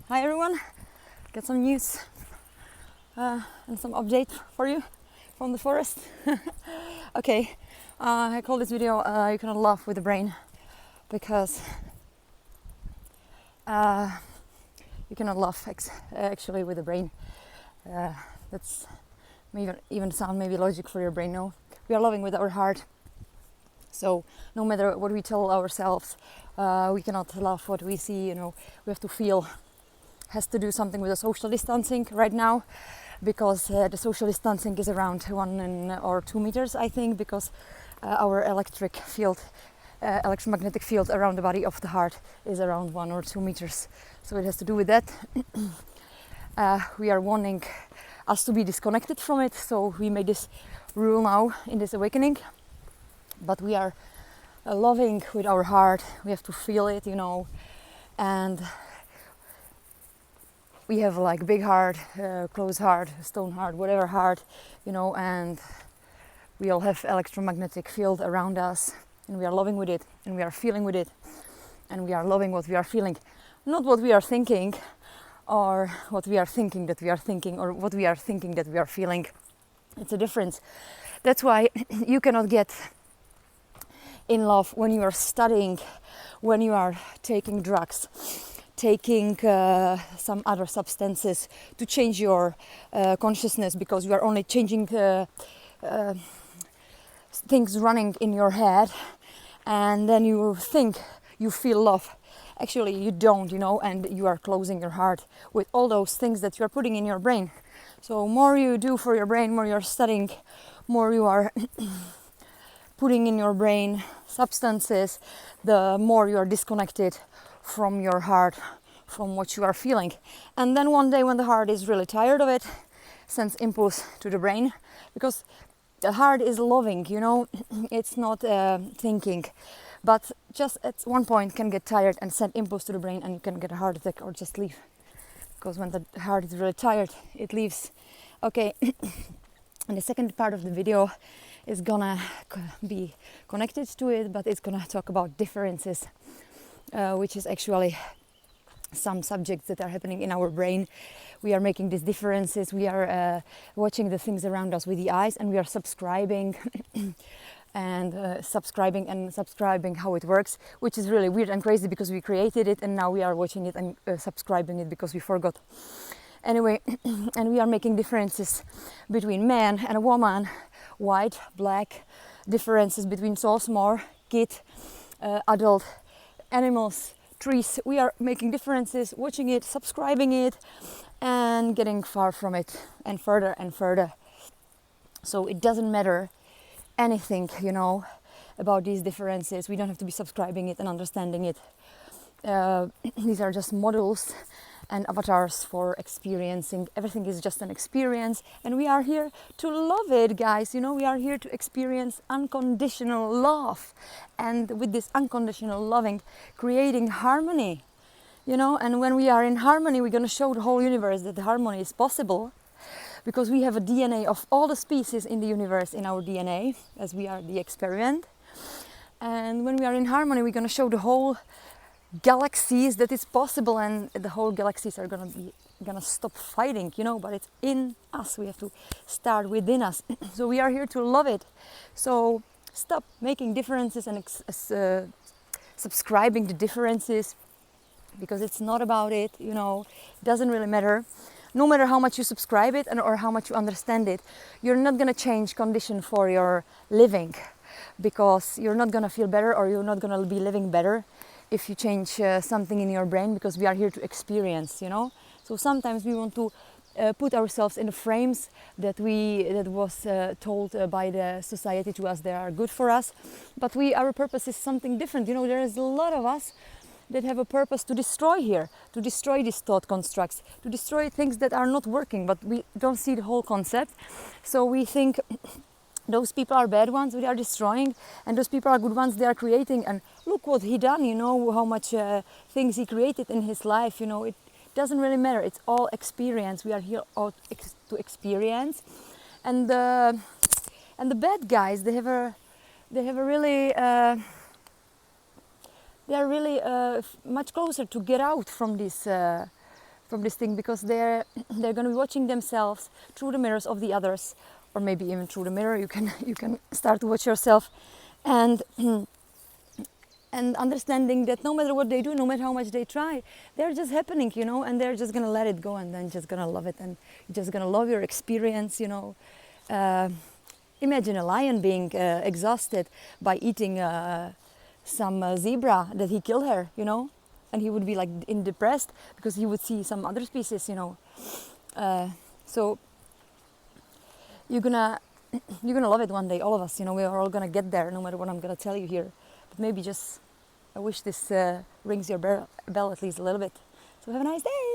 Hi everyone, got some news and some update for you from the forest. Okay, I call this video You Cannot Laugh with the Brain because you cannot laugh actually with the brain. That's even sound maybe logic for your brain. No, we are loving with our heart. So no matter what we tell ourselves, we cannot laugh what we see. We have to feel. Has to do something with the social distancing right now, because the social distancing is around 1 or 2 meters, I think, because our electromagnetic field around the body of the heart is around 1 or 2 meters. So it has to do with that. We are wanting us to be disconnected from it, so we made this rule now in this awakening. But we are loving with our heart. We have to feel it, and we have like big heart, closed heart, stone heart, whatever heart, and we all have electromagnetic field around us, and we are loving with it, and we are feeling with it, and we are loving what we are feeling, not what we are thinking, or what we are thinking that we are thinking, or what we are thinking that we are feeling. It's a difference. That's why you cannot get in love when you are studying, when you are taking drugs, taking some other substances to change your consciousness, because you are only changing things running in your head, and then you think you feel love. Actually you don't, and you are closing your heart with all those things that you are putting in your brain. So more you do for your brain, more you are studying, more you are putting in your brain substances, the more you are disconnected from your heart, from what you are feeling. And then one day when the heart is really tired of it, sends impulse to the brain, because the heart is loving, it's not thinking, but just at one point can get tired and send impulse to the brain, and you can get a heart attack or just leave, because when the heart is really tired, it leaves. Okay. And the second part of the video is gonna be connected to it, but it's gonna talk about differences, which is actually some subjects that are happening in our brain. We are making these differences. We are watching the things around us with the eyes, and we are subscribing and subscribing how it works, which is really weird and crazy, because we created it and now we are watching it and subscribing it because we forgot. Anyway, and we are making differences between man and a woman, white, black, differences between soul, small, kid, adult, animals, trees. We are making differences, watching it, subscribing it, and getting far from it, and further and further. So it doesn't matter anything, about these differences. We don't have to be subscribing it and understanding it. These are just models and avatars for experiencing. Everything is just an experience, and we are here to love it, guys. We are here to experience unconditional love, and with this unconditional loving, creating harmony, and when we are in harmony, we're going to show the whole universe that the harmony is possible, because we have a DNA of all the species in the universe in our DNA, as we are the experiment. And when we are in harmony, we're going to show the whole galaxies that it's possible, and the whole galaxies are gonna stop fighting, but it's in us. We have to start within us. So we are here to love it. So stop making differences and subscribing to differences, because it's not about it. It doesn't really matter. No matter how much you subscribe it or how much you understand it, you're not gonna change condition for your living, because you're not gonna feel better, or you're not gonna be living better if you change something in your brain, because we are here to experience, So sometimes we want to put ourselves in the frames that was told by the society to us, they are good for us, but our purpose is something different. There is a lot of us that have a purpose to destroy here, to destroy these thought constructs, to destroy things that are not working, but we don't see the whole concept. So we think those people are bad ones they are destroying, and those people are good ones they are creating. And look what he done, how much things he created in his life. It doesn't really matter. It's all experience. We are here all to experience. And the bad guys, they are really much closer to get out from this from this thing, because they're going to be watching themselves through the mirrors of the others, or maybe even through the mirror. You can start to watch yourself, and and understanding that no matter what they do, no matter how much they try, they're just happening, you know, and they're just gonna let it go, and then just gonna love it, and you're just gonna love your experience, you know. Imagine a lion being exhausted by eating some zebra that he killed her, you know, and he would be like depressed because he would see some other species, you know. So you're gonna love it one day, all of us, you know. We're all gonna get there, no matter what I'm gonna tell you here. But maybe just I wish this rings your bell at least a little bit. So have a nice day.